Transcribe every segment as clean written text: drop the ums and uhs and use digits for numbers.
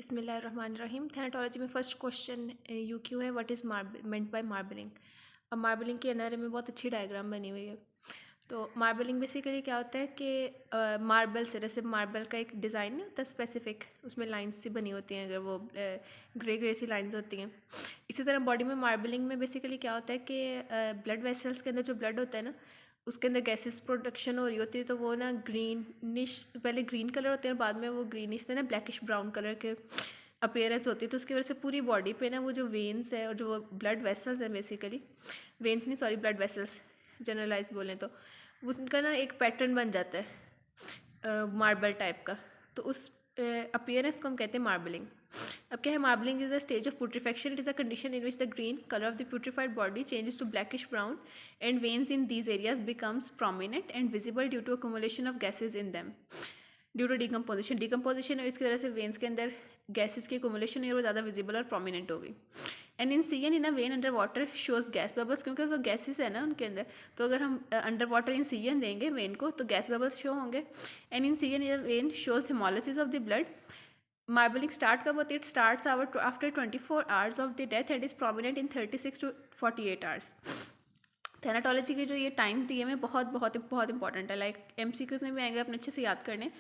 बिस्मिल्लाहिर्रहमानिर्रहीम। थैनाटोलॉजी में first question UQ है, what is meant by marbling. अब मार्बलिंग के एनआरए में बहुत अच्छी डायग्राम बनी हुई है। तो मार्बलिंग बेसिकली क्या होता है कि मार्बल से, जैसे मार्बल का एक डिज़ाइन नहीं होता स्पेसिफिक, उसमें लाइंस सी बनी होती हैं, अगर वो ग्रे ग्रे सी लाइंस होती हैं। इसी तरह बॉडी में मार्बलिंग में बेसिकली क्या होता है कि ब्लड वेसल्स के अंदर जो ब्लड होता है ना, उसके अंदर गैसेस प्रोडक्शन हो रही होती है, तो वो ना ग्रीनिश, पहले ग्रीन कलर होते हैं, बाद में वो ग्रीनिश से ना ब्लैकिश ब्राउन कलर के अपीयरेंस होती है। तो उसकी वजह से पूरी बॉडी पे ना वो जो वेन्स है और जो ब्लड वेसल्स हैं, बेसिकली वेन्स नहीं सॉरी ब्लड वेसल्स जनरलाइज बोलें तो, उनका ना एक पैटर्न बन जाता है मार्बल टाइप का। तो उस अपीयरेंस को हम कहते हैं मार्बलिंग। अब क्या है, marbling is a stage of putrefaction. It is a condition in which the green colour of the putrefied body changes to blackish brown and veins in these areas becomes prominent and visible due to accumulation of gases in them due to decomposition है, इसकी वजह से veins के अंदर gases की accumulation है, वो ज़्यादा विजिबल और प्रोमिनेंट हो गई। And in C N in a vein under water shows gas bubbles, क्योंकि वो गैसेस है ना उनके अंदर, तो अगर हम अंडर वाटर इन सी एन देंगे वेन को तो गैस बबल्स शो होंगे। And in C N in vein shows haemolysis of the blood. Marbling start कब होती है? It starts after 24 hours of the death and is prominent in 36 to 48 hours. Thanatology की जो ये time दिए में बहुत बहुत बहुत इंपॉर्टेंट है, लाइक एमसीक्यूज में भी आएंगे, अपने अच्छे से याद करने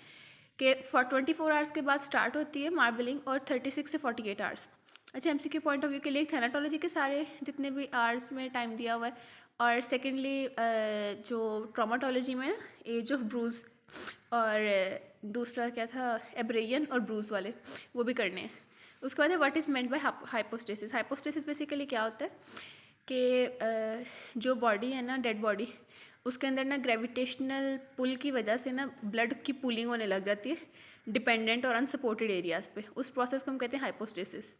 कि 24 आवर्स के बाद स्टार्ट होती है मार्बलिंग और 36 से 48 आवर्स। अच्छा, एमसीक्यू पॉइंट ऑफ व्यू के लिए थैनाटोलॉजी के सारे जितने भी आवर्स में टाइम दिया हुआ है, और सेकेंडली जो ट्रॉमाटोलॉजी में एज ऑफ ब्रूज, और दूसरा क्या था एब्रेयन और ब्रूज वाले, वो भी करने हैं। उसके बाद है what is meant by hypostasis. Hypostasis basically क्या होता है कि जो बॉडी है ना, डेड बॉडी, उसके अंदर ना ग्रेविटेशनल पुल की वजह से ना ब्लड की पुलिंग होने लग जाती है डिपेंडेंट और अनसपोर्टेड एरियाज पे। उस प्रोसेस को हम कहते हैं hypostasis.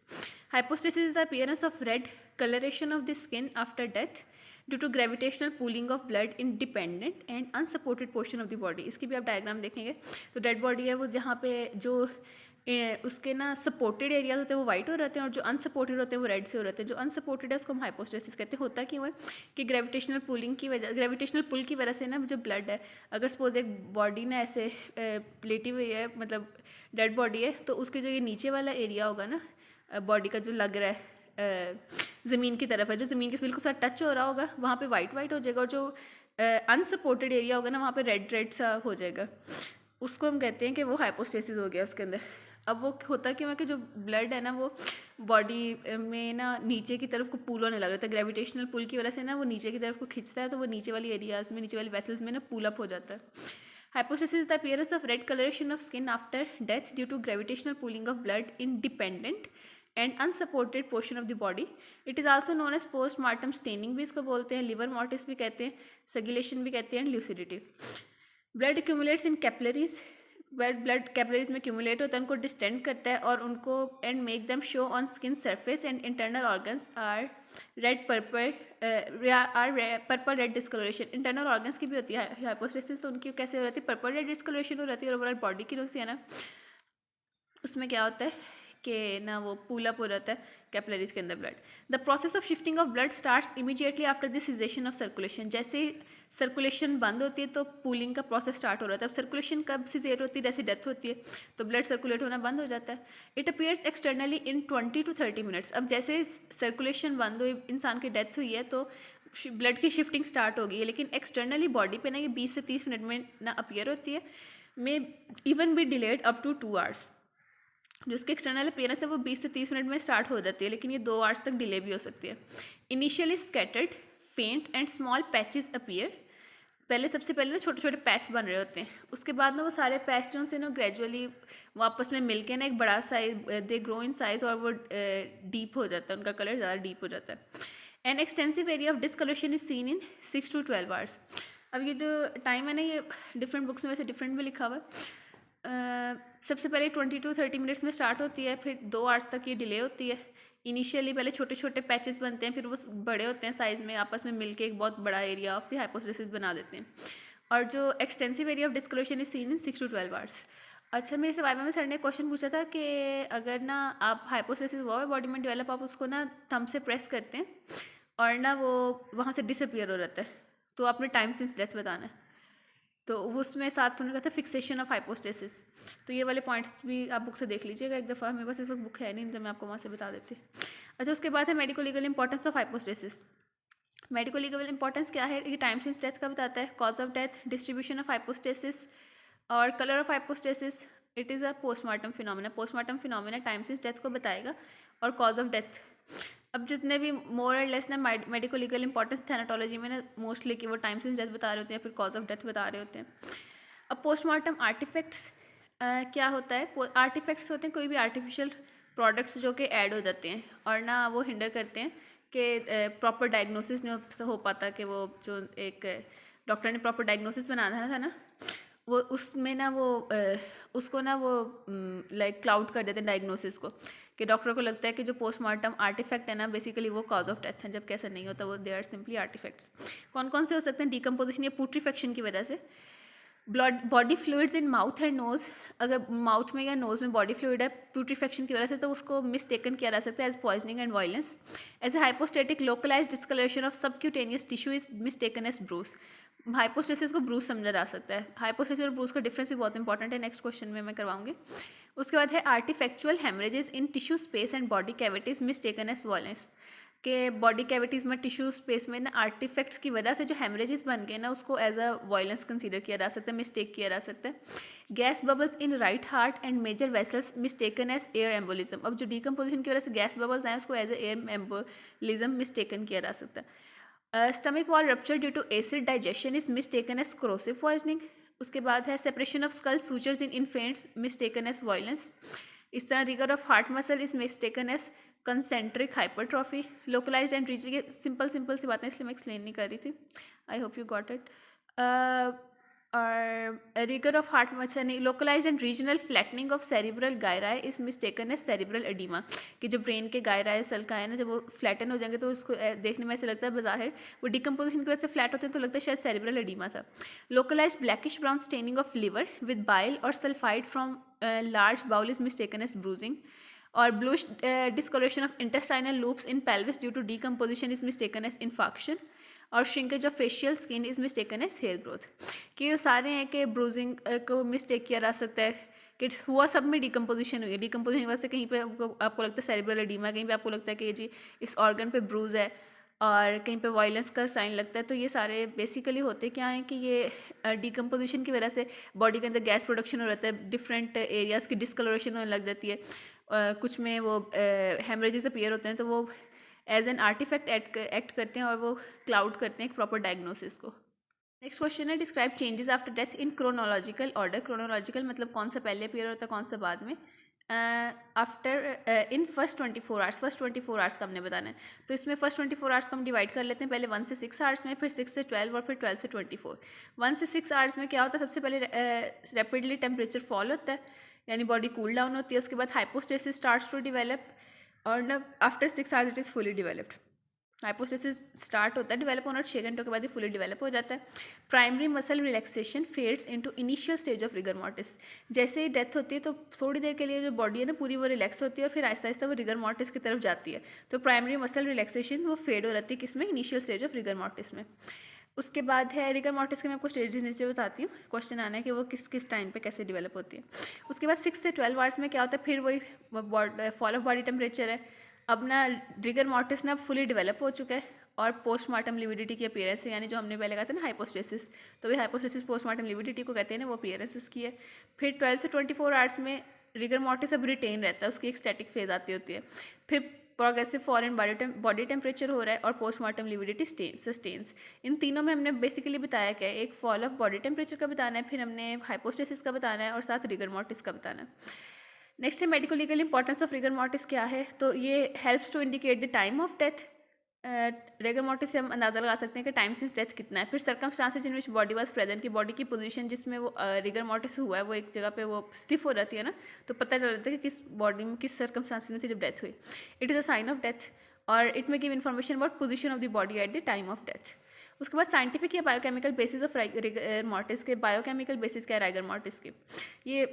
Hypostasis is the appearance of red colouration of the skin after death due to gravitational pulling of blood in dependent and unsupported portion of the body. इसकी भी आप डायग्राम देखेंगे तो डेड बॉडी है वो, जहाँ पे जो उसके ना सपोर्टेड एरियाज होते हैं वो वाइट हो रहते हैं, और जो अनसपोर्टेड होते हैं वो रेड से हो रहते हैं। जो अनसपोर्टेड है उसको हम हाइपोस्टेसिस कहते हैं। होता क्यों है कि ग्रेविटेशनल पुलिंग की वजह, ग्रेविटेशनल पुल की वजह से ना जो ब्लड है, अगर सपोज एक बॉडी ना ऐसे लेटी हुई है, मतलब डेड बॉडी है, तो उसके जो ये नीचे वाला एरिया होगा ना बॉडी का, जो लग रहा है ज़मीन की तरफ है, जो ज़मीन के बिल्कुल साथ टच हो रहा होगा, वहाँ पे वाइट वाइट हो जाएगा, और जो अनसपोर्टेड एरिया होगा ना, वहाँ पे रेड रेड सा हो जाएगा। उसको हम कहते हैं कि वो हाइपोस्टेसिस हो गया उसके अंदर। अब वो होता क्यों है कि जो ब्लड है ना वो बॉडी में ना नीचे की तरफ को पुल होने लग रहा था, ग्रेविटेशनल पुल की वजह से ना वो नीचे की तरफ को खींचता है, तो वो नीचे वाली एरियाज में, नीचे वाली वेसल्स में ना पुल अप हो जाता है। Hypostasis is the appearance of red colouration of skin after death due to gravitational pulling of blood in dependent and unsupported portion of the body. It is also known as post mortem staining भी इसको बोलते हैं, liver mortis भी कहते हैं, सगुलेशन भी कहते हैं, and lividity. Blood accumulates in capillaries. Blood capillaries में एक्यूमुलेट होता है, उनको डिस्टेंड करता है और उनको and make them show on skin surface and internal organs are red purple purple red discolouration. Internal organs की भी होती है हाइपोस्टेसिस, तो उनकी कैसे हो रहती है? पर्पल रेड डिस्कलोरेशन हो रहती है। और ओवरऑल बॉडी की होती है ना, उसमें क्या होता है कि ना वो पूल अप हो जाता है कैपिलरीज के अंदर blood. The process of shifting of blood starts immediately after the cessation of circulation. जैसे ही सर्कुलेशन बंद होती है तो पूलिंग का प्रोसेस स्टार्ट हो रहा है। अब सर्कुलेशन कब सीजेट होती है? जैसे डेथ होती है तो ब्लड सर्कुलेट होना बंद हो जाता है। It appears externally in 20 to 30 minutes. अब जैसे सर्कुलेशन बंद हुई, इंसान की डेथ हुई है, तो ब्लड की शिफ्टिंग स्टार्ट हो गई है, लेकिन एक्सटर्नली बॉडी पे ना ये 20 से 30 मिनट में ना अपीयर होती है, may even be delayed up to 2 hours. जो उसकी एक्सटर्नल अपीयरेंस है वो 20 से 30 मिनट में स्टार्ट हो जाती है, लेकिन ये 2 आवर्स तक डिले भी हो सकती है। इनिशियली स्कैटर्ड फेंट एंड स्मॉल पैचेस अपीयर। पहले सबसे पहले ना छोटे छोटे पैच बन रहे होते हैं, उसके बाद ना वो सारे पैच जो से ना ग्रेजुअली वापस में मिलके ना एक बड़ा size, they grow in size, और वो डीप हो जाता है, उनका कलर ज़्यादा डीप हो जाता है। An extensive area of discolouration is seen in 6 to 12 hours. अब ये जो टाइम है ना, ये डिफरेंट बुक्स में वैसे डिफरेंट भी लिखा हुआ है। सबसे पहले 20 to 30 मिनट्स में स्टार्ट होती है, फिर 2 आवर्स तक ये डिले होती है। इनिशियली पहले छोटे छोटे पैचेस बनते हैं, फिर वो बड़े होते हैं साइज़ में, आपस में मिलके एक बहुत बड़ा एरिया ऑफ द हाइपोस्टेसिस बना देते हैं। और जो extensive area of discolouration is seen in 6 to 12 hours. अच्छा, मेरे से वाइवा में सर ने क्वेश्चन पूछा था कि अगर ना आप हाइपोस्टेसिस हुआ है बॉडी में डेवलप, आप उसको ना थंब से प्रेस करते हैं और ना वो वहाँ से डिसअपियर हो जाता है, तो आपने टाइम सिंस डेथ बताना है। तो उसमें साथ उन्होंने कहा था फिक्सेशन ऑफ हाइपोस्टेसिस। तो ये वाले पॉइंट्स भी आप बुक से देख लीजिएगा एक दफ़ा, मेरे पास इस वक्त बुक है नहीं तो मैं आपको वहाँ से बता देती। अच्छा, उसके बाद है medico legal importance of hypostasis. Medico legal importance क्या है? ये टाइम सिंस डेथ का बताता है, cause of death, distribution of hypostasis और colour of hypostasis. It is a postmortem phenomena. Postmortem phenomena time since death को बताएगा और कॉज ऑफ डेथ। अब जितने भी मोर और लेस ना मेडिको लीगल इंपॉर्टेंस थैनाटोलॉजी में ना मोस्टली कि वो टाइम सिंस डेथ बता रहे होते हैं, फिर कॉज ऑफ डेथ बता रहे होते हैं। अब पोस्टमार्टम आर्टिफैक्ट्स क्या होता है? आर्टिफैक्ट्स होते हैं कोई भी आर्टिफिशियल प्रोडक्ट्स जो कि ऐड हो जाते हैं और ना वो हिंडर करते हैं कि प्रॉपर डायग्नोसिस नहीं हो पाता, कि वो जो एक डॉक्टर ने प्रॉपर डायग्नोसिस बनाना था ना, वो उसमें ना वो उसको ना वो लाइक क्लाउड कर देते हैं डायग्नोसिस को, कि डॉक्टर को लगता है कि जो पोस्टमार्टम आर्टिफैक्ट है ना बेसिकली वो कॉज ऑफ डेथ है, जब कैसा नहीं होता, वो दे आर सिंपली आर्टिफैक्ट्स। कौन कौन से हो सकते हैं? डिकम्पोजिशन या पुट्रीफेक्शन की वजह से, blood body fluids in mouth and nose, अगर माउथ में या नोज में बॉडी फ्लूइड है प्यूट्रीफेक्शन की वजह से तो उसको मिसटेकन किया जा सकता है as poisoning and violence. As a hypostatic localise discolouration of subcutaneous tissue is mistaken as bruise. Hypostasis को ब्रूस समझा जा सकता है। हाइपोस्टेसिस और ब्रूस का डिफरेंस भी बहुत इंपॉर्टेंट है, नेक्स्ट क्वेश्चन में मैं करवाऊंगी। उसके बाद है artefactual haemorrhages in tissue space and body cavities mistaken as violence, के बॉडी कैविटीज़ में टिश्यू स्पेस में ना आर्टिफैक्ट्स की वजह से जो हेमरेजेस बन गए ना उसको एज अ वायलेंस कंसीडर किया जा सकता है, मिस्टेक किया जा सकता है। Gas bubbles in right heart and major vessels mistaken as air embolism. अब जो डिकम्पोजिशन की वजह से गैस बबल्स आए उसको as a air embolism mistaken किया जा सकता है। Stomach wall rupture due to acid digestion is mistaken as corrosive poisoning. उसके बाद है separation of skull sutures in infants mistaken as violence. इस तरह rigor of heart muscle is mistaken as concentric hypertrophy. Localised and regional, simple से बातें इसलिए मैं explain नहीं कर रही थी, I hope you got it. और रिगर ऑफ हार्ट मसल नहीं, localised and regional flattening of cerebral gyri is mistaken as cerebral oedema, कि जो ब्रेन के गायराए सल्का है ना जब वो फ्लैटन हो जाएंगे तो उसको देखने में ऐसे लगता है बज़ाहिर वो डिकम्पोजिशन की वजह से फ्लैट होते हैं तो लगता है शायद सेरिब्रल एडिमा था। Localised blackish brown staining of liver with bile और sulphide from large bowel is mistaken as bruising. और bluish discoloration of intestinal loops in pelvis due to decomposition is mistaken as infarction। और shrinkage of facial skin is mistaken as hair growth। कि ये सारे हैं कि bruising को mistake किया जा सकता है कि हुआ सब में डिकम्पोजिशन हुई है, डिकम्पोजिशन की वजह से कहीं पे आपको लगता है सेरिब्रल एडीमा, कहीं पे आपको लगता है कि जी इस ऑर्गन पे ब्रूज है और कहीं पे वायलेंस का साइन लगता है। तो ये सारे बेसिकली होते क्या हैं कि ये डिकम्पोजिशन की वजह से बॉडी के अंदर गैस प्रोडक्शन हो रहता है, डिफरेंट एरियाज़ की डिस्कलरेशन होने लग जाती है, कुछ में वो हेमरेजेस अपीयर होते हैं तो वो एज एन आर्टिफैक्ट एक्ट करते हैं और वो क्लाउड करते हैं एक प्रॉपर डायग्नोसिस को। नेक्स्ट क्वेश्चन है describe changes after death in chronological order. Chronological मतलब कौन सा पहले अपीयर होता है कौन सा बाद में। After in first 24 hours, first 24 hours का हमने बताना है। तो इसमें फर्स्ट 24 आवर्स को हम डिवाइड कर लेते हैं, पहले 1 से 6 आवर्स में, फिर 6 से 12 और फिर 12 से 24। 1 से 6 आवर्स में क्या होता है? सबसे पहले रैपिडली टेम्परेचर फॉल होता है, यानी बॉडी कूल डाउन होती है। उसके बाद हाइपोस्टेसिस स्टार्ट्स टू डिवेलप और ना after 6 hours it is fully developed. Hypostasis start होता है डिवेलप होना, 6 घंटों के बाद ही फुली डेवलप हो जाता है। Primary muscle relaxation fades into initial stage of rigor mortis. जैसे ही डेथ होती है तो थोड़ी देर के लिए जो बॉडी है ना पूरी वो रिलैक्स होती है और फिर आहिस्ता आहिस्ता वो रिगर मॉर्टिस की तरफ जाती है। तो प्राइमरी मसल रिलैक्सेशन वो फेड हो जाती है किसमें? Initial stage of rigor mortis में। उसके बाद है रिगर मॉर्टिस के मैं आपको स्टेजेस नीचे बताती हूँ, क्वेश्चन आना है कि वो किस किस टाइम पे कैसे डेवलप होती है। उसके बाद 6 से 12 आवर्स में क्या होता है? फिर वही फॉल ऑफ बॉडी टेम्परेचर है। अब ना रिगर मॉर्टिस ना फुली डेवलप हो चुका है और पोस्टमार्टम लिविडिटी की अपीयरेंस है, यानी जो हमने पहले कहा था ना हाइपोस्टेसिस, तो वही हाइपोस्टेसिस पोस्टमार्टम लिविडिटी को कहते हैं ना, वो अपीयरेंस उसकी है। फिर 12 से 24 आवर्स में रिगर मॉर्टिस अब रिटेन रहता है, उसकी एक स्टैटिक फेज आती होती है। फिर progressive fall in body temperature हो रहा है और पोस्टमार्टम लिविडिटी सस्टेन्स। इन तीनों में हमने बेसिकली बताया क्या है? एक फॉल ऑफ बॉडी टेम्परेचर का बताना है, फिर हमने हाइपोस्टेसिस का बताना है और साथ रिगर मॉर्टिस का बताना है। नेक्स्ट है medico legal importance of rigor mortis क्या है? तो ये helps to indicate the time of death. Rigor mortis से हम अंदाज़ा लगा सकते हैं कि टाइम सिंस डेथ कितना है। फिर circumstances in which body was present, की बॉडी की पोजीशन जिसमें वो रिगर मॉर्टिस हुआ है वो एक जगह पे वो स्टिफ हो जाती है ना, तो पता चल जाता है कि किस बॉडी में किस सर्कमस्टांसेस में थी जब डेथ हुई। It is a sign of death और it may give information about position of the body at the time of death. उसके बाद साइंटिफिक या biochemical basis of rigor mortis के, बायोकेमिकल बेसिस क्या है रिगर मॉर्टिस के? ये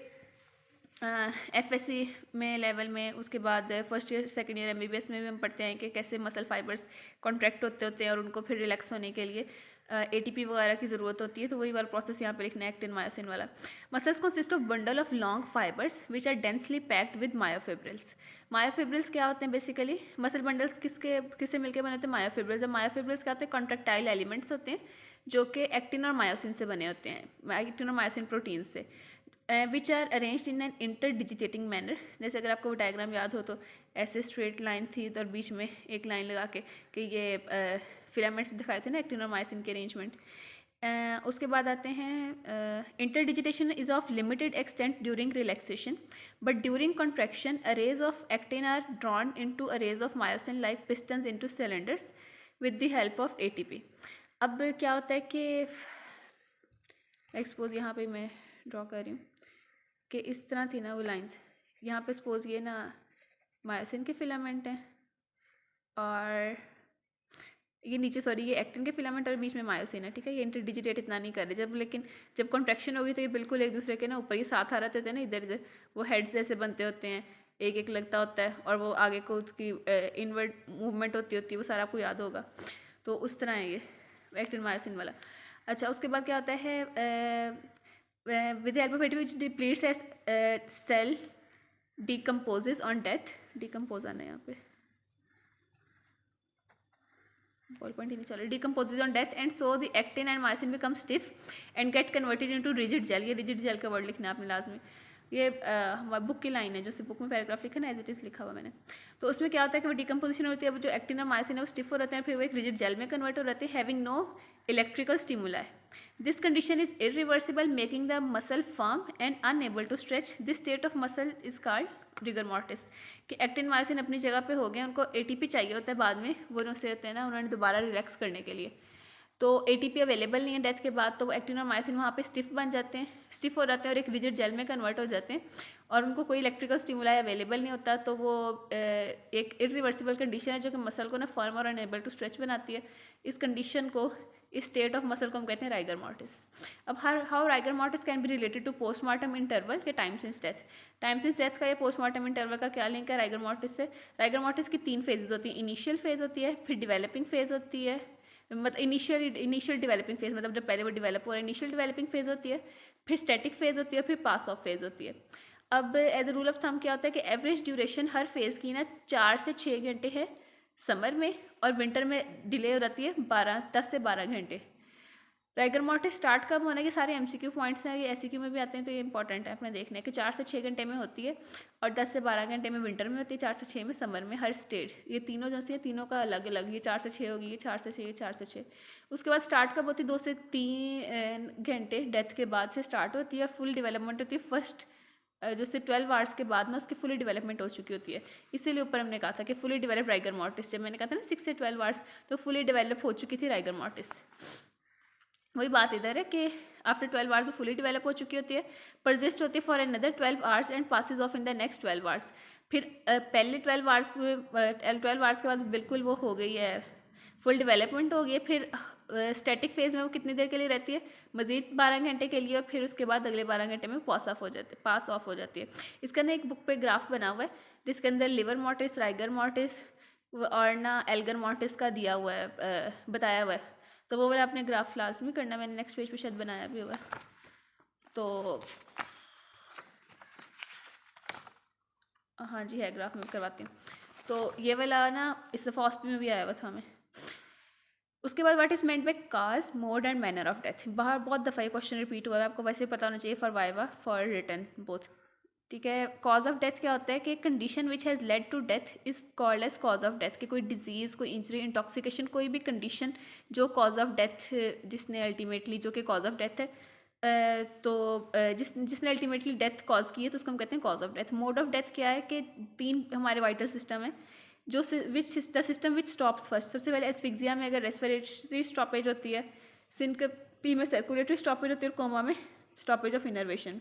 एफएससी में लेवल में, उसके बाद first year second year MBBS में भी हम पढ़ते हैं कि कैसे मसल फाइबर्स कॉन्ट्रैक्ट होते हैं और उनको फिर रिलैक्स होने के लिए ATP वगैरह की ज़रूरत होती है, तो वही वाला प्रोसेस यहाँ पे लिखना है, एक्टिन मायोसिन वाला। Muscles consist of bundle of long fibres which are densely packed with myofibrils. Myofibrils क्या होते हैं बेसिकली? मसल बंडल्स किससे मिलकर बने होते हैं? मायोफिब्रिल्स। मायोफिब्रिल्स क्या होते हैं? कॉन्ट्रेक्टाइल एलिमेंट्स होते हैं जो कि एक्टिन और मायोसिन से बने होते हैं, एक्टिन और मायोसिन प्रोटीन से, which are arranged in an interdigitating manner. जैसे अगर आपको वो डायग्राम याद हो तो ऐसे स्ट्रेट लाइन थी और बीच में एक लाइन लगा के कि ये फिलामेंट्स दिखाए थे ना एक्टिन और मायोसिन के अरेंजमेंट। उसके बाद आते हैं interdigitation is of limited extent during relaxation, but during contraction arrays of actin are drawn into arrays of myosin like pistons into cylinders with the help of ATP। अब क्या होता है कि एक्सपोज यहाँ पे मैं ड्रॉ कर रही हूँ कि इस तरह थी ना वो लाइंस, यहाँ पे सपोज ये ना मायोसिन के फिलामेंट हैं और ये नीचे सॉरी ये एक्टिन के फिलामेंट और बीच में मायोसिन है, ठीक है। ये इंटरडिजिटेट इतना नहीं कर रहे लेकिन जब कॉन्ट्रैक्शन होगी तो ये बिल्कुल एक दूसरे के ना ऊपर ही साथ आ रहे होते हैं ना, इधर इधर वो हेड्स जैसे बनते होते हैं, एक एक लगता होता है और वो आगे को उसकी इनवर्ड मूवमेंट होती है, वो सारा आपको याद होगा। तो उस तरह है ये एक्टिन मायोसिन वाला। अच्छा, उसके बाद क्या होता है with help of ATP which depletes as cell decomposes on death. Decompose आना है यहाँ पे, बॉल पॉइंट ही नहीं चल रहा। Decomposes on death and so the actin and myosin become stiff and get converted into rigid gel. ये rigid gel का word लिखना है आपने लाजमी। ये हमारी बुक की लाइन है, जो बुक में पैराग्राफ लिखा है ना, एज इट इज़ लिखा हुआ मैंने। तो उसमें क्या होता है कि वो डिकम्पोजिशन होती है, वो जो एक्टिन और मायोसिन है वो स्टिफ हो रहते हैं, फिर वो एक रिजिड जेल में कन्वर्ट हो रहते हैं, having no electrical stimuli. This condition is irreversible making the muscle firm and unable to stretch. This state of muscle is called rigor mortis. कि एक्टिन मायोसिन अपनी जगह पे हो गए, उनको ATP चाहिए होता है बाद में, वो जो से होते हैं ना उन्होंने दोबारा रिलैक्स करने के लिए, तो ATP अवेलेबल नहीं है डेथ के बाद, तो वो एक्टिन और मायोसिन वहाँ पे स्टिफ बन जाते हैं, स्टिफ हो जाते हैं और एक रिजिड जेल में कन्वर्ट हो जाते हैं और उनको कोई इलेक्ट्रिकल स्टिमुलाई अवेलेबल नहीं होता। तो वो एक इरिवर्सिबल कंडीशन है जो कि मसल को ना फर्म और अनएबल टू स्ट्रेच बनाती है। इस कंडीशन को, इस स्टेट ऑफ मसल को हम कहते हैं राइगर मॉर्टिस। अब how rigor mortis can be related to postmortem interval के time since death. Time since death का ये पोस्टमार्टम इंटरवल का क्या लिंक है राइगर मॉर्टिस से? राइगर मॉर्टिस की 3 फेजेज होती हैं। इनिशियल फेज होती है, फिर डेवलपिंग फेज होती है, मतलब इनिशियल डेवलपिंग फेज, मतलब जब पहले वो डेवलप हो रहा है, इनिशियल डेवलपिंग फेज होती है, फिर स्टैटिक फेज होती है, फिर पास ऑफ फेज होती है। अब as a rule of thumb क्या होता है कि एवरेज ड्यूरेशन हर फेज़ की ना 4 से 6 घंटे है समर में, और विंटर में डिले हो जाती है 10 से 12 घंटे। राइगर मॉर्टिस स्टार्ट कब होने के सारे MCQ पॉइंट्स हैं, ये SCQ में भी आते हैं, तो ये इंपॉर्टेंट है अपने देखने कि 4 से 6 घंटे में होती है और 10 से 12 घंटे में विंटर में होती है, 4 से 6 में समर में, हर स्टेट। ये तीनों जो सी है तीनों का अलग अलग, ये 4 से 6 होगी, ये 4 से 6, ये 4 से 6। उसके बाद स्टार्ट कब होती है? 2 से 3 घंटे डेथ के बाद से स्टार्ट होती है और फुल डेवलपमेंट होती है फर्स्ट जो से 12 आवर्स के बाद ना उसकी फुली डेवलपमेंट हो चुकी होती है। इसीलिए ऊपर हमने कहा था कि फुली डेवलप राइगर मॉर्टिस, जब मैंने कहा था ना 6 से 12 आवर्स, तो फुली डेवलप हो चुकी थी राइगर मॉर्टिस। वही बात इधर है कि आफ्टर 12 आवर्स फुली डेवलप हो चुकी होती है, परसिस्ट होती है for another 12 hours and passes of in the next 12 hours. फिर पहले 12 आवर्स के बाद बिल्कुल वो हो गई है, फुल डेवलपमेंट हो गई है। फिर स्टैटिक फेज में वो कितनी देर के लिए रहती है? मजीद 12 घंटे के लिए, और फिर उसके बाद अगले 12 घंटे में पास ऑफ हो जाती है। इसका ना एक बुक पे ग्राफ बना हुआ है जिसके अंदर लिवर मॉर्टिस, राइगर मॉर्टिस और ना एल्गर मॉर्टिस का दिया हुआ है, बताया हुआ है। तो वो वाला आपने ग्राफ लाजमी करना, मैंने नेक्स्ट पेज पे शायद बनाया भी हुआ है। तो हाँ जी है, ग्राफ में करवाती हूँ। तो ये वाला ना इस फॉस्पी में भी आया हुआ था हमें। उसके बाद what is meant by cause, mode and manner of death. बाहर बहुत दफ़ा ये क्वेश्चन रिपीट हुआ है, आपको वैसे पता होना चाहिए for viva for written both, ठीक है। कॉज ऑफ डेथ क्या होता है कि condition which has led to death is called as cause of death. कि कोई डिजीज़, कोई इंजरी, इंटॉक्सिकेशन, कोई भी कंडीशन जो कॉज ऑफ डेथ, जिसने अल्टीमेटली जो कि कॉज ऑफ डेथ है, तो जिसने अल्टीमेटली डेथ कॉज की है, तो उसको हम कहते हैं cause of death. Mode of death क्या है कि 3 हमारे वाइटल सिस्टम है जो the system which stops first. सबसे पहले एस्फिक्सिया में अगर रेस्पिरेटरी स्टॉपेज होती है, सिनकोपी में सर्कुलेटरी स्टॉपेज होती है, और कोमा में स्टॉपेज ऑफ इनर्वेशन।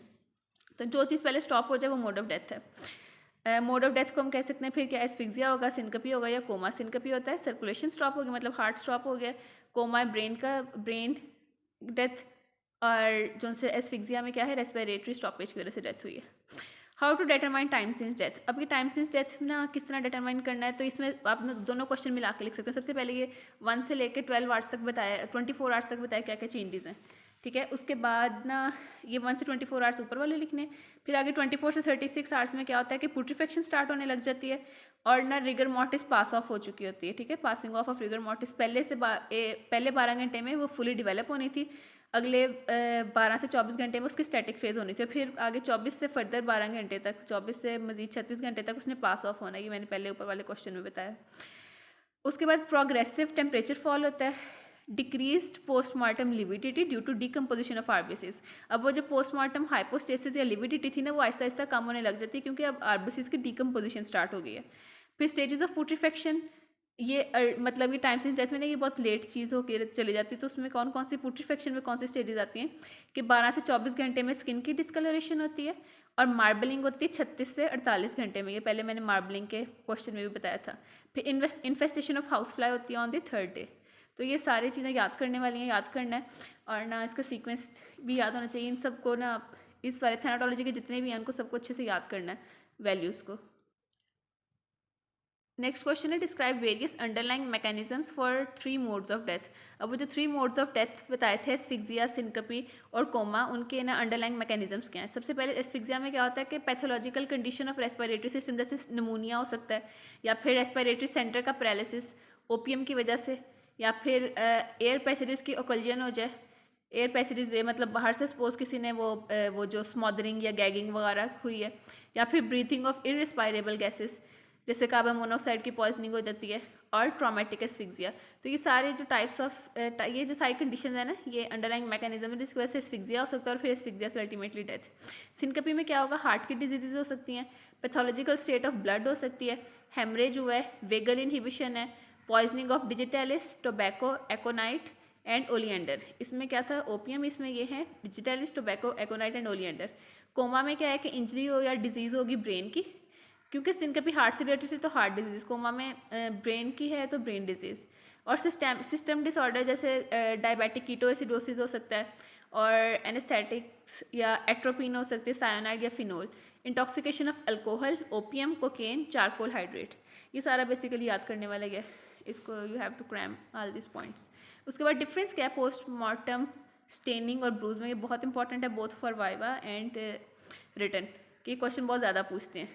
तो जो चीज़ पहले स्टॉप हो जाए वो मोड ऑफ डेथ है। मोड ऑफ डेथ को हम कह सकते हैं फिर क्या, एस्फिक्सिया होगा, सिनकोपी होगा, या कोमा। सिनकोपी होता है सर्कुलेशन स्टॉप हो गया, मतलब हार्ट स्टॉप हो गया। कोमा ब्रेन डेथ, और जो से एस्फिक्सिया में क्या है, रेस्पिरेटरी स्टॉपेज की वजह से डेथ हुई है। How to determine time since death. अब ये टाइम सिंस डेथ ना किस तरह डिटरमाइन करना है, तो इसमें आप ना दोनों क्वेश्चन मिला के लिख सकते हैं। सबसे पहले ये 1 से लेकर 12 आवर्स तक बताया, 24 आवर्स तक बताया क्या क्या चेंजेस हैं, ठीक है। उसके बाद ना ये 1 से 24 आवर्स ऊपर वाले लिखने। फिर आगे 24 से 36 आवर्स में क्या होता है कि पुट्रीफेक्शन स्टार्ट होने लग जाती है और ना रिगर मॉर्टिस पास ऑफ हो चुकी होती है, ठीक है। पासिंग ऑफ रिगर मॉर्टिस पहले 12 घंटे में वो फुली डिवेलप होनी थी, अगले 12 से 24 घंटे में उसकी स्टैटिक फेज होनी थी, फिर आगे 24 से फर्दर 12 घंटे तक, 24 से मजीद 36 घंटे तक उसने पास ऑफ होना है। ये मैंने पहले ऊपर वाले क्वेश्चन में बताया। उसके बाद प्रोग्रेसिव टेम्परेचर फॉल होता है, decreased postmortem lividity due to decomposition of RBCs. अब वो जो पोस्टमार्टम हाइपोस्टेसिस या लिविडिटी थी ना, वो आहिस्ता आहिस्ता कम होने लग जाती है क्योंकि अब आरबीसीज की डिकम्पोजिशन स्टार्ट हो गई है। फिर स्टेजेस ऑफ पुट्रीफेक्शन, ये मतलब ये टाइम सिंस डेथ में ना ये बहुत लेट चीज़ होकर चली जाती है। तो उसमें कौन कौन सी पुट्रीफेक्शन में कौन सी स्टेजेस आती हैं कि 12 से 24 घंटे में स्किन की डिस्कलरेशन होती है और मार्बलिंग होती है 36 से 48 घंटे में। ये पहले मैंने मार्बलिंग के क्वेश्चन में भी बताया था। फिर इन्फेस्टेशन ऑफ हाउस फ्लाई होती है ऑन द 3rd डे। तो ये सारी चीज़ें याद करने वाली हैं, याद करना है और ना इसका सीक्वेंस भी याद होना चाहिए। इन सबको ना इस वाले थैनाटोलॉजी के जितने भी हैं उनको सबको अच्छे से याद करना है, वैल्यूज़ को। नेक्स्ट क्वेश्चन है describe various underlying mechanisms for 3 modes of death. अब वो जो 3 मोड्स ऑफ डेथ बताए थे, एस्फिक्सिया, सिनकपी और कोमा, उनके ना अंडरलाइंग मैकेनिज्म्स क्या हैं। सबसे पहले एस्फिक्सिया में क्या होता है कि pathological condition of respiratory system, जैसे निमोनिया हो सकता है या फिर रेस्पिरेटरी सेंटर का पैरालिसिस ओपीएम की वजह से, या फिर एयर पैसेजेस की ओकल्जन हो जाए। एयर पैसेजेस वे मतलब बाहर से सपोज किसी ने वो जो स्मॉदरिंग या गैगिंग वगैरह हुई है, या फिर ब्रीथिंग ऑफ इररेस्पायरेबल गैसेस जैसे कार्बन मोनोऑक्साइड की पॉइजनिंग हो जाती है, और ट्रॉमेटिक एस्फिक्सिया। तो ये सारे जो टाइप्स ऑफ ये जो सारी कंडीशन है ना, ये अंडरलाइंग मैकेनिज्म है जिसकी वजह से एस्फिक्सिया हो सकता है और फिर एस्फिक्सिया से अल्टीमेटली डेथ। सिनकपी में क्या होगा, हार्ट की डिजीजेज हो सकती हैं, पैथोलॉजिकल स्टेट ऑफ ब्लड हो सकती है, हेमरेज हुआ है, वेगल इनहिबिशन है, poisoning of digitalis, tobacco, aconite and oleander. इसमें क्या था, ओपियम, इसमें ये है digitalis, tobacco, aconite and oleander. Coma में क्या है कि इंजरी हो या डिजीज़ होगी ब्रेन की, क्योंकि सिनकपी हार्ट से रिलेटेड है तो हार्ट डिजीज़, कोमा में ब्रेन की है तो ब्रेन डिजीज़। और सिस्टम डिसऑर्डर जैसे डायबिटिक कीटोएसिडोसिस हो सकता है, और एनेस्थेटिक्स या एट्रोपिन हो सकती है, साइनाइड या phenol. Intoxication of alcohol, opium, cocaine, charcoal hydrate. ये सारा बेसिकली याद करने वाला है, इसको you have to cram all this points. उसके बाद डिफरेंस क्या है पोस्टमार्टम स्टेनिंग और ब्रूज में, ये बहुत इंपॉर्टेंट है both for viva and written, कि क्वेश्चन बहुत ज़्यादा पूछते हैं।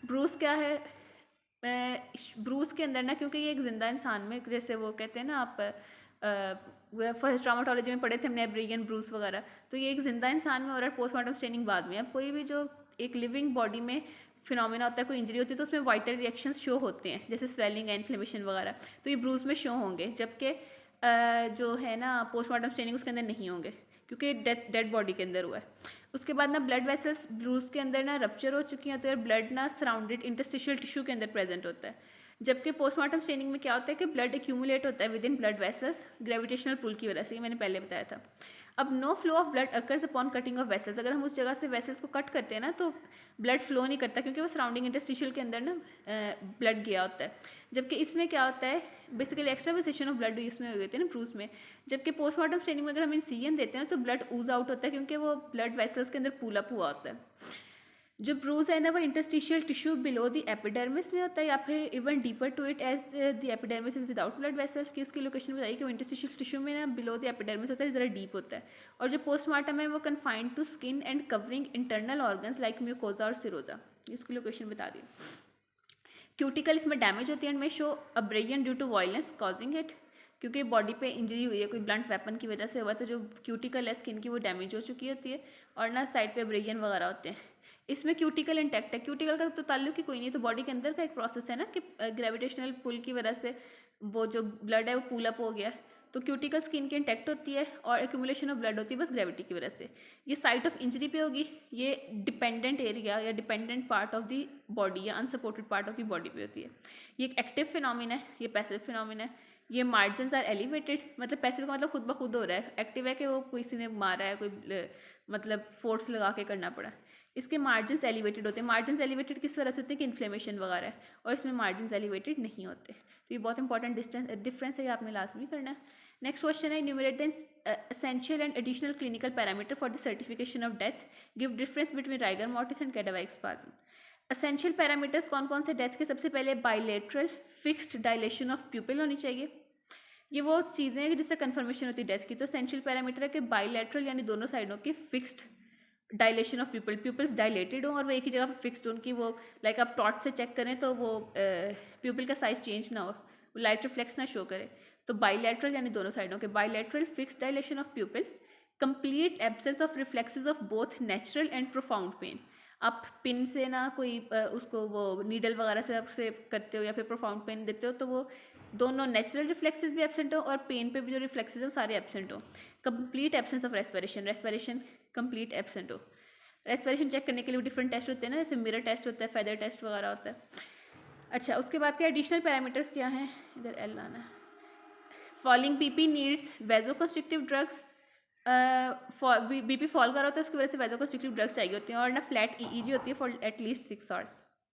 ब्रूस क्या है, ब्रूस के अंदर ना, क्योंकि ये एक ज़िंदा इंसान में, जैसे वो कहते हैं ना आप फर्स्ट ट्रामाटोलॉजी में पढ़े थे हमने एब्रियन ब्रूस वगैरह, तो ये एक ज़िंदा इंसान में हो रहा है, पोस्टमार्टम स्टेनिंग बाद में। अब कोई भी जो एक लिविंग बॉडी में फिनोमिना होता है, कोई इंजरी होती है तो उसमें वाइटल रिएक्शंस शो होते हैं, जैसे स्वेलिंग एंड इन्फ्लेमेशन वगैरह, तो ये ब्रूस में शो होंगे, जबकि जो है ना पोस्टमार्टम स्टेनिंग उसके अंदर नहीं होंगे क्योंकि डेड बॉडी के अंदर हुआ है। उसके बाद ना ब्लड वेसल्स ब्रूस के अंदर ना रप्चर हो चुकी हैं, तो यार ब्लड ना सराउंडेड इंटरस्टिशियल टिश्यू के अंदर प्रेजेंट होता है, जबकि पोस्टमार्टम स्टेनिंग में क्या होता है कि ब्लड एक्यूमुलेट होता है within blood vessels gravitational pull की वजह से, ये मैंने पहले बताया था। अब no flow of blood occurs upon cutting of vessels, अगर हम उस जगह से वेसल्स को कट करते हैं ना तो ब्लड फ्लो नहीं करता क्योंकि वो सराउंडिंग इंटरस्टिशियल के अंदर ना ब्लड गया होता है। जबकि इसमें क्या होता है, बेसिकली एक्स्ट्रावेसेशन ऑफ ब्लड इसमें हो गई थी ना ब्रूस में, जबकि पोस्टमार्टम स्टेनिंग में अगर हम इंसिजन देते हैं ना तो ब्लड ऊज आउट होता है क्योंकि वो ब्लड वेसल्स के अंदर पुल अप हुआ होता है। जो ब्रूज है ना वो interstitial tissue below the epidermis में होता है, या फिर even deeper to it as the epidermis is without blood vessel, की उसकी लोकेशन बताइए कि वो इंटरस्टिशियल टिश्यू में ना बिलो द एपिडर्मिस होता है, ज़रा डीप होता है। और जो पोस्टमार्टम है वो confined to skin and covering internal organs like mucosa और सिरोजा, इसकी लोकेशन बता दी। क्यूटिकल इसमें डैमेज होती है and may show abrasion due to violence causing it, क्योंकि बॉडी पे इंजरी हुई है कोई ब्लंट वेपन की वजह से हुआ, तो जो क्यूटिकल है स्किन की वो डैमेज हो चुकी होती है और ना साइड पे अब्रेजन वगैरह होते हैं। इसमें क्यूटिकल इंटैक्ट है, क्यूटिकल का तो ताल्लुक ही कोई नहीं, तो बॉडी के अंदर का एक प्रोसेस है ना कि ग्रेविटेशनल पुल की वजह से वो जो ब्लड है वो पुल अप हो गया, तो क्यूटिकल स्किन की इंटैक्ट होती है और एक्यूमुलेशन ऑफ ब्लड होती है बस ग्रेविटी की वजह से। ये साइट ऑफ इंजरी पे होगी, ये डिपेंडेंट एरिया या dependent part of the body या unsupported part of the body पे होती है। ये एक एक्टिव फिनोमिना है, ये पैसिव फिनोमिना है। ये मार्जिन्स आर एलिवेटेड, मतलब पैसिव का मतलब खुद ब खुद हो रहा है, एक्टिव है कि वो किसी ने मारा है, कोई मतलब फोर्स लगा के करना पड़ा। इसके मार्जिन्स एलिवेटेड होते हैं। मार्जिन्स एलिवेटेड किस वजह से होते हैं कि इन्फ्लेमेशन वगैरह है, और इसमें मार्जिन्स एलिवेटेड नहीं होते। तो ये बहुत इंपॉर्टेंट डिफरेंस है, ये आपने लाजमी करना है। नेक्स्ट क्वेश्चन है, enumerate the essential and additional clinical parameter for the certification of death, give difference between rigor mortis and cadaveric spasm. Essential parameters कौन कौन से डेथ के? सबसे पहले bilateral fixed dilation of pupil होनी चाहिए। ये वो चीज़ें हैं जिससे कन्फर्मेशन होती है डेथ की। तो एसेंशियल पैरामीटर है कि बाइलेटरल यानी दोनों साइडों की fixed dilation of pupils dilated हो और वो एक ही जगह पर फिक्स्ड हो, उनकी वो लाइक आप टॉट से चेक करें तो वो प्यूपिल का साइज चेंज ना हो, वो लाइट रिफ्लेक्स ना शो करे। तो बाइलेटरल यानी दोनों साइडों के, bilateral fixed dilation of pupil, complete absence of reflexes of both natural and profound pain. आप पिन से ना कोई उसको वो नीडल वगैरह से आपसे करते हो या फिर प्रोफाउंड पेन देते हो तो वो दोनों नेचुरल रिफ्लेक्सेस भी एब्सेंट हो और पेन पे भी जो रिफ्लेक्सेस है वो सारे एब्सेंट हो। Complete absence of respiration complete absent हो। रेस्पिरेशन चेक करने के लिए डिफरेंट टेस्ट होते हैं ना, जैसे मिरर टेस्ट होता है, फेदर टेस्ट वगैरह होता है। अच्छा, उसके बाद क्या एडिशनल पैरामीटर्स क्या हैं, इधर एल आना है। Falling BP needs vasoconstrictive drugs. BP fall कर रहा होता है उसकी वजह से वैजोकंस्ट्रिक्टिव ड्रग्स चाहिए होती हैं, और ना फ्लैट ईईजी होती है फॉर एटलीस्ट 6 आवर्स।